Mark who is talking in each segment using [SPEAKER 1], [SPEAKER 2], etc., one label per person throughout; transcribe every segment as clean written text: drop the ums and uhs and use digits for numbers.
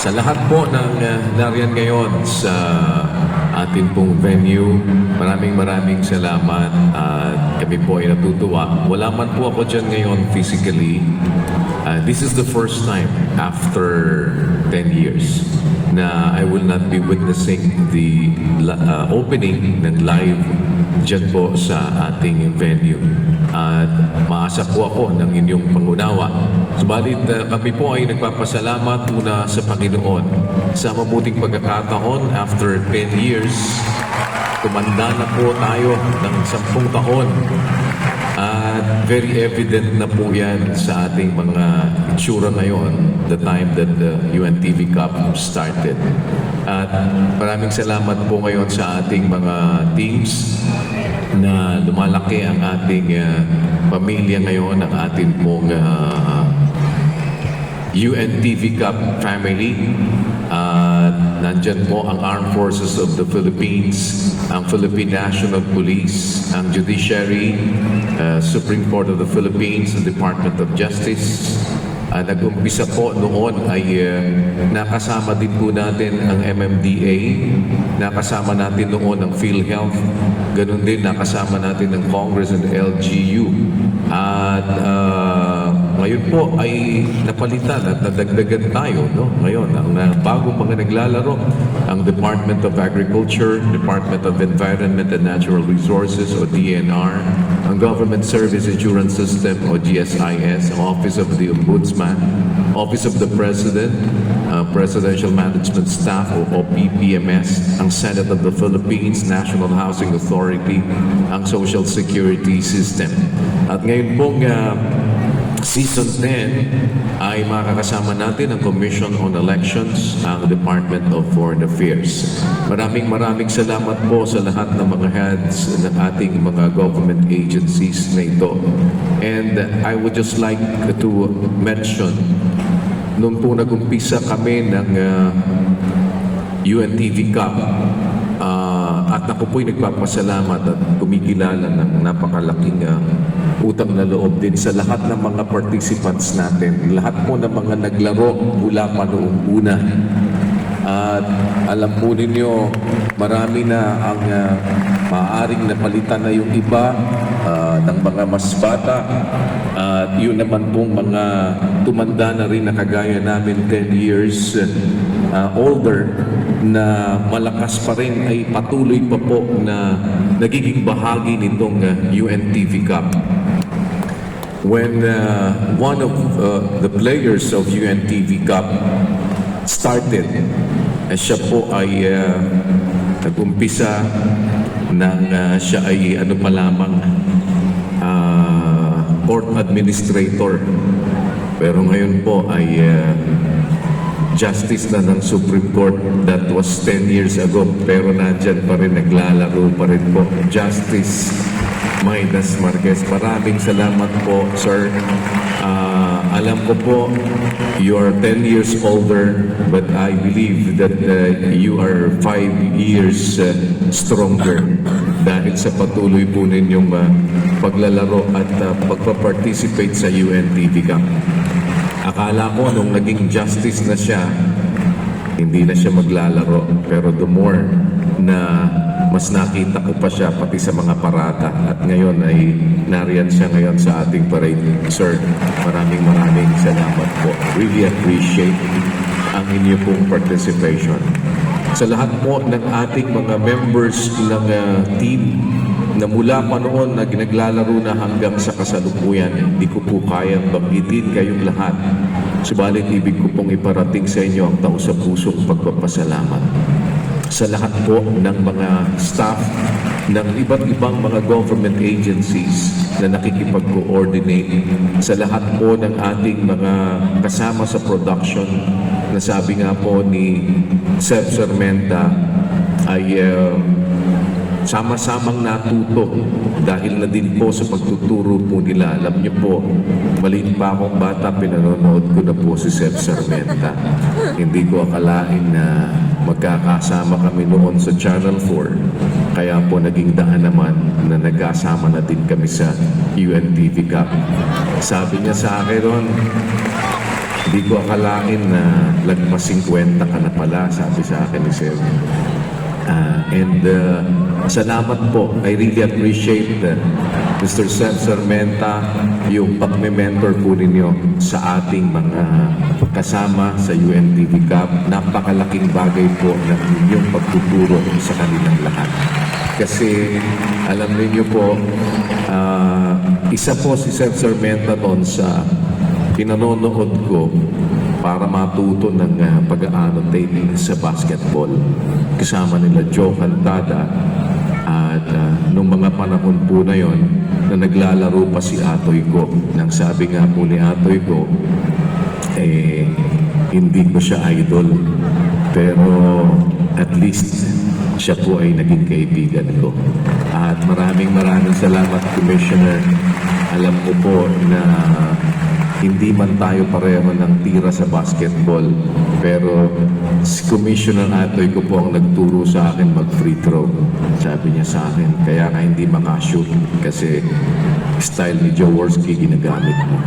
[SPEAKER 1] Sa lahat po ng nariyan ngayon sa ating pong venue, maraming salamat at kami po ay natutuwa. Wala man po ako dyan ngayon physically. This is the first time after 10 years na I will not be witnessing the opening ng live dyan po sa ating venue. At maasa po ako ng inyong pangunawa. Subalit kami po ay nagpapasalamat muna sa Panginoon sa mabuting pagkakataon after 10 years. Tumanda na po tayo ng 10 taon. At very evident na po yan sa ating mga itsura ngayon, the time that the UNTV Cup started. At maraming salamat po ngayon sa ating mga teams na lumalaki ang ating pamilya ngayon, ang ating pong UNTV Cup family. Nandyan po ang Armed Forces of the Philippines, ang Philippine National Police, ang Judiciary, Supreme Court of the Philippines, the Department of Justice. Nag-umpisa po noon ay nakasama din po natin ang MMDA, nakasama natin noon ang PhilHealth, ganun din nakasama natin ang Congress and LGU. At ngayon po ay napalitan at nadagdagan tayo, no? Ngayon, ang bagong mga naglalaro, ang Department of Agriculture, Department of Environment and Natural Resources o DNR, ang Government Service Assurance System o GSIS, ang Office of the Ombudsman, Office of the President, Presidential Management Staff o PPMS, ang Senate of the Philippines, National Housing Authority, ang Social Security System. At ngayon pong Season 10 ay makakasama natin ang Commission on Elections, ang Department of Foreign Affairs. Maraming salamat po sa lahat ng mga heads ng ating mga government agencies na ito. And I would just like to mention, nung po nag-umpisa kami ng UNTV Cup, at ako po'y nagpapasalamat at kumikilala ng napakalaking utang na loob din sa lahat ng mga participants natin. Lahat po ng mga naglaro mula pa noong una. At alam po ninyo, marami na ang maaaring napalitan na yung iba ng mga mas bata. At yun naman pong mga tumanda na rin na kagaya namin 10 years older na malakas pa rin ay patuloy pa po na nagiging bahagi nitong UNTV Cup. When one of the players of UNTV Cup started, siya po ay nag-umpisa ng siya ay ano pa lamang court administrator, pero ngayon po ay justice na ng Supreme Court. That was 10 years ago, pero nandyan pa rin, naglalaro pa rin po. Justice Midas Marquez, maraming salamat po, sir. Alam ko po, you are 10 years older, but I believe that you are 5 years stronger dahil sa patuloy po ninyong paglalaro at pagpa-participate sa UNTV Cup. Akala ko nung naging justice na siya, hindi na siya maglalaro. Pero the more na mas nakita ko pa siya pati sa mga parada. At ngayon ay nariyan siya ngayon sa ating parade. Sir, maraming salamat po. Really appreciate ang inyo pong participation. Sa lahat po ng ating mga members ng team na mula pa noon na naglalaro na hanggang sa kasalukuyan, hindi ko po kayang banggitin kayong lahat. Subalit ibig ko pong iparating sa inyo ang taos-pusong pagpapasalamat sa lahat po ng mga staff ng iba't ibang mga government agencies na nakikipag-coordinate, sa lahat po ng ating mga kasama sa production na sabi nga po ni Seb Sarmenta ay sama-samang natuto dahil na din po sa pagtuturo po nila. Alam niyo po, maliit pa akong bata, pinanonood ko na po si Seb Sarmenta. Hindi ko akalain na magkakasama kami noon sa Channel 4. Kaya po naging daan naman na nagkasama na din kami sa UNTV Cup. Sabi niya sa akin ron, Hindi ko akalain na lagpas 50 ka na pala, sabi sa akin ni Sir. Salamat po. I really appreciate Mr. Seth Sarmenta, yung pag-mentor po ninyo sa ating mga kasama sa UNTV Cup. Napakalaking bagay po ng inyong pagtuturo sa kanilang lahat. Kasi alam niyo po, isa po si Seth Sarmenta doon sa pinanonood ko para matuto ng pag-annotate sa basketball. Kasama nila Joe Cantada at nung mga panahon po na yon na naglalaro pa si Atoy Go. Nang sabi nga po ni Atoy Go, hindi ko siya idol. Pero at least siya po ay naging kaibigan ko. At maraming salamat, Commissioner. Alam ko po na hindi man tayo pareho ng tira sa basketball, pero si Commissioner Atoy ko po ang nagturo sa akin mag-free throw. Sabi niya sa akin, kaya nga hindi makashoot kasi style ni Jaworski ginagamit mo.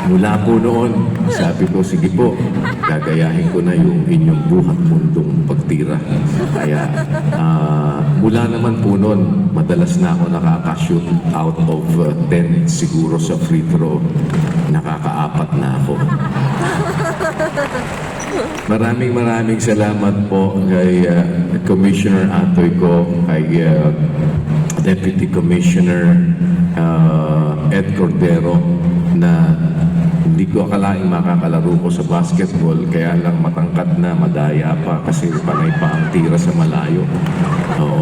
[SPEAKER 1] Mula po noon, sabi ko, sige po, gagayahin ko na yung inyong buhat mundong pagtira. Kaya mula naman po noon, madalas na ako nakaka-shoot out of 10 siguro sa free throw. Nakaka-4 na ako. Maraming salamat po kay Commissioner Atoy ko, kay Deputy Commissioner Ed Cordero, na hindi ko akalaing makakalaro ko sa basketball, kaya lang matangkad na, madaya pa kasi panay pa ang tira sa malayo.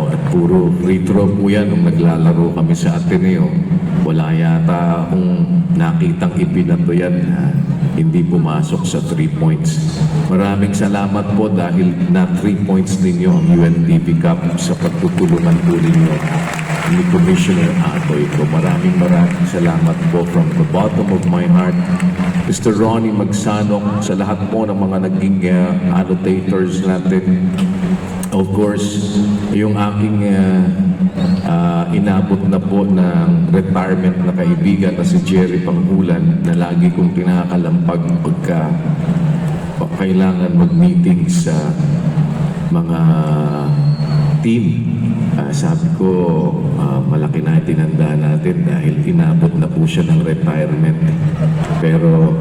[SPEAKER 1] At puro free throw po yan nung naglalaro kami sa Ateneo. Wala yata akong nakitang ibinato yan na hindi pumasok sa 3 points. Maraming salamat po dahil na 3 points ninyo ang UNTV Cup sa pagtutulungan po ninyo ni Commissioner Atoy ko. Maraming salamat po from the bottom of my heart. Mr. Ronnie Magsanok, sa lahat po ng mga naging annotators natin. Of course, yung aking inabot na po ng retirement na kaibigan na si Jerry Panghulan, na lagi kong kinakalampag pagka kailangan mag-meeting sa mga team. Sabi ko, malaki na itinanda natin dahil inabot na po siya ng retirement. Pero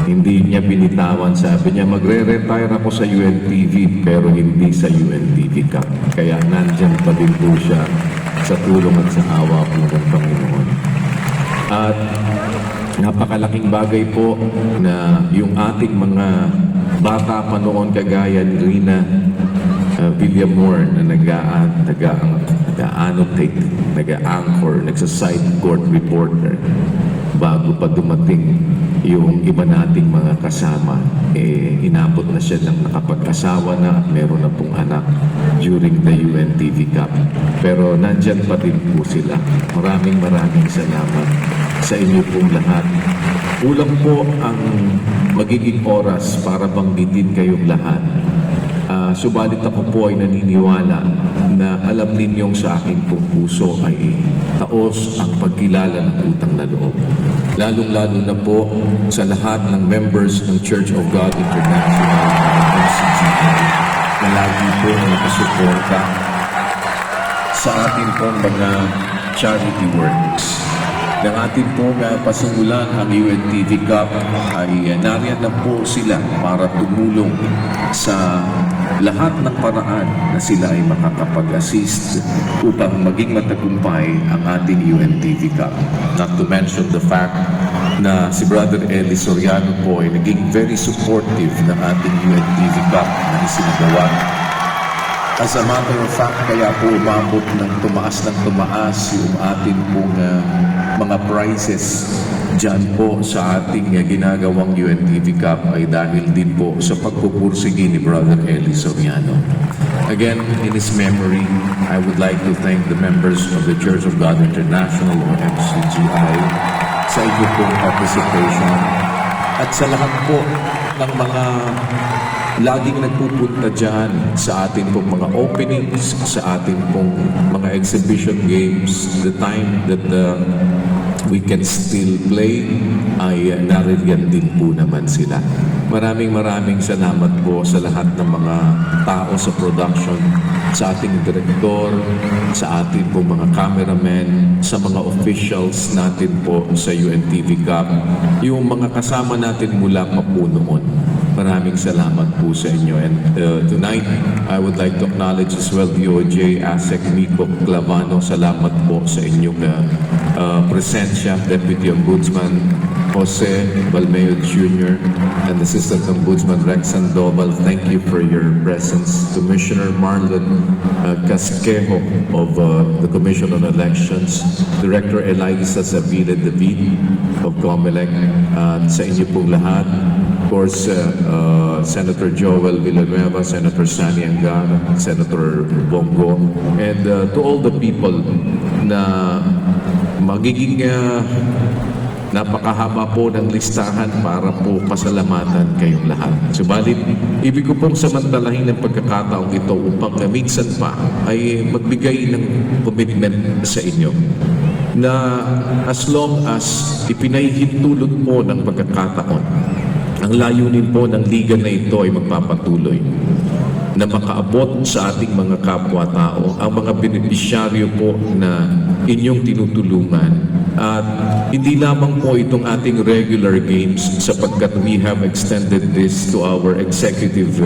[SPEAKER 1] hindi niya binitawan. Sabi niya, magre-retire ako sa UNTV pero hindi sa UNTV Cup. Kaya nandyan pa din po siya sa tulong at sa awa po ng Panginoon. At napakalaking bagay po na yung ating mga bata pa noon kagaya ni Rina Villamor na nag-annotate, nag-anchor, nagsa-side court reporter bago pa dumating yung iba nating mga kasama, inabot na siya ng nakapag-asawa na at meron na pong anak during the UNTV Cup. Pero nandyan pa din po sila. Maraming salamat sa inyo pong lahat. Kulang po ang magiging oras para banggitin kayong lahat. Subalit ako po ay naniniwala na alam ninyong sa aking pong puso ay taos ang pagkilala ng utang na loob. Lalong-lalo na po sa lahat ng members ng Church of God International MCGI na lagi po nakasuporta sa ating pong mga charity works. Ng ating pong pasimulan ang UNTV Cup ay nariyan na po sila para tumulong sa lahat ng paraan na sila ay makakapag-assist upang maging matagumpay ang ating UNTV Cup. Not to mention the fact na si Brother Eli Soriano po ay naging very supportive ng ating UNTV Cup na isinagawa. As a matter of fact, kaya po umabot ng tumaas yung ating pong mga prizes dyan po sa ating ginagawang UNTV Cup ay dahil din po sa pagpupursigi ni Brother Eli Soriano. Again, in his memory, I would like to thank the members of the Church of God International or MCGI sa inyo pong participation at sa lahat po ng mga laging nagpupunta dyan sa ating pong mga openings, sa ating pong mga exhibition games, the time that we can still play, ay nariyan din po naman sila. Maraming salamat po sa lahat ng mga tao sa production, sa ating direktor, sa ating po mga cameramen, sa mga officials natin po sa UNTV Cup, yung mga kasama natin mula pa po noon. Maraming salamat po sa inyo. And tonight, I would like to acknowledge as well DOJ, ASEC, Miko, Clavano. Salamat po sa inyong presensya. Deputy Ombudsman Jose Balmeo Jr. and Assistant Ombudsman Rex Sandoval, thank you for your presence. Commissioner Marlon Casquejo of the Commission on Elections, Director Eliza Zabila David of COMELEC, sa inyo pong lahat. Of course, Senator Joel Villanueva, Senator Sani Angara, Senator Bongo, and to all the people na magiging napakahaba po ng listahan para po pasalamatan kayong lahat. Subalit, ibig ko pong samantalahin ng pagkakataong ito upang minsan pa ay magbigay ng commitment sa inyo na as long as ipinahihintulot mo ng pagkakataon, ang layunin po ng liga na ito ay magpapatuloy na makaabot sa ating mga kapwa-tao, ang mga benepisyaryo po na inyong tinutulungan. At hindi lamang po itong ating regular games sapagkat we have extended this to our executive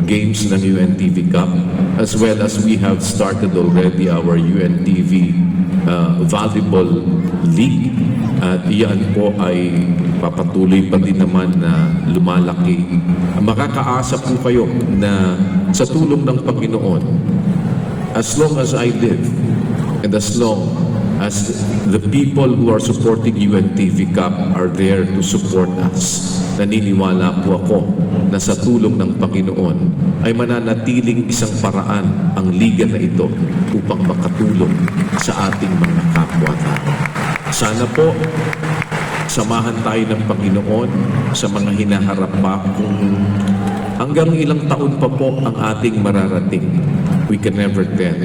[SPEAKER 1] games ng UNTV Cup, as well as we have started already our UNTV Volleyball League. At iyan po ay papatuloy pa din naman na lumalaki. Makakaasa po kayo na sa tulong ng Panginoon, as long as I live and as long as the people who are supporting UNTV Cup are there to support us, naniniwala po ako na sa tulong ng Panginoon ay mananatiling isang paraan ang liga na ito upang makatulong sa ating mga kapwa-tao. Sana po samahan tayo ng Panginoon sa mga hinaharap pa kung hanggang ilang taon pa po ang ating mararating. We can never tell.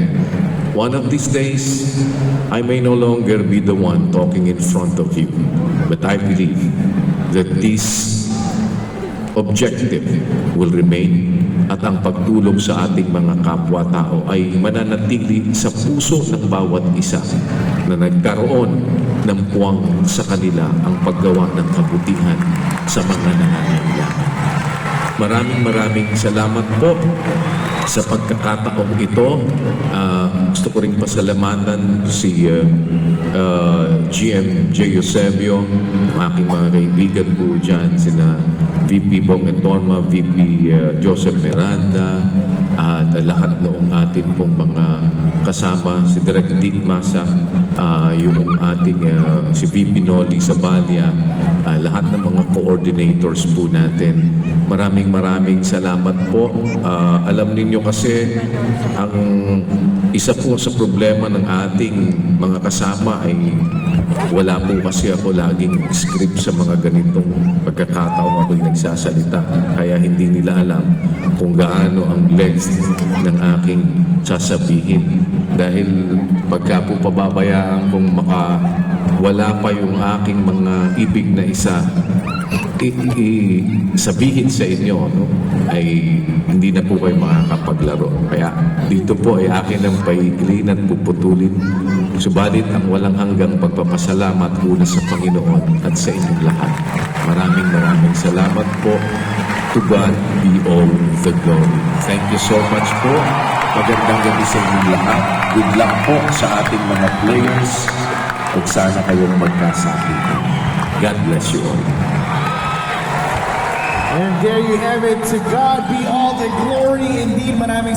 [SPEAKER 1] One of these days, I may no longer be the one talking in front of you, but I believe that this objective will remain at ang pagtulong sa ating mga kapwa-tao ay mananatili sa puso ng bawat isa na nagkaroon ng puwang sa kanila ang paggawa ng kabutihan sa mga nangangailangan. Maraming salamat po sa pagkakataong ito. Gusto ko rin pasalamatan si GM J. Eusebio, aking mga kaibigan po dyan, sina VP Bong Entorma, VP Joseph Miranda, at lahat noong atin pong mga kasama, si Direk Dick Masa, yung ating si VP Noli Sabalia, lahat ng mga coordinators po natin. Maraming salamat po. Alam ninyo kasi ang isa po sa problema ng ating mga kasama ay wala po kasi ako laging script sa mga ganitong pagkakataong ako'y nagsasalita. Kaya hindi nila alam kung gaano ang legs ng aking sasabihin. Dahil pagka po pababayaan kung wala pa yung aking mga ibig na isa sabihin sa inyo, no, ay hindi na po kayo makakapaglaro. Kaya dito po ay akin ang paiglin at puputulin. Subalit ang walang hanggang pagpapasalamat una sa Panginoon at sa inyong lahat. Maraming salamat po. To God be all the glory. Thank you so much po. Magandang gabi sa inyong lahat. Good luck po sa ating mga players. At sana kayong magkasakitan. God bless you all.
[SPEAKER 2] And there you have it. To God be all the glory. Indeed, maraming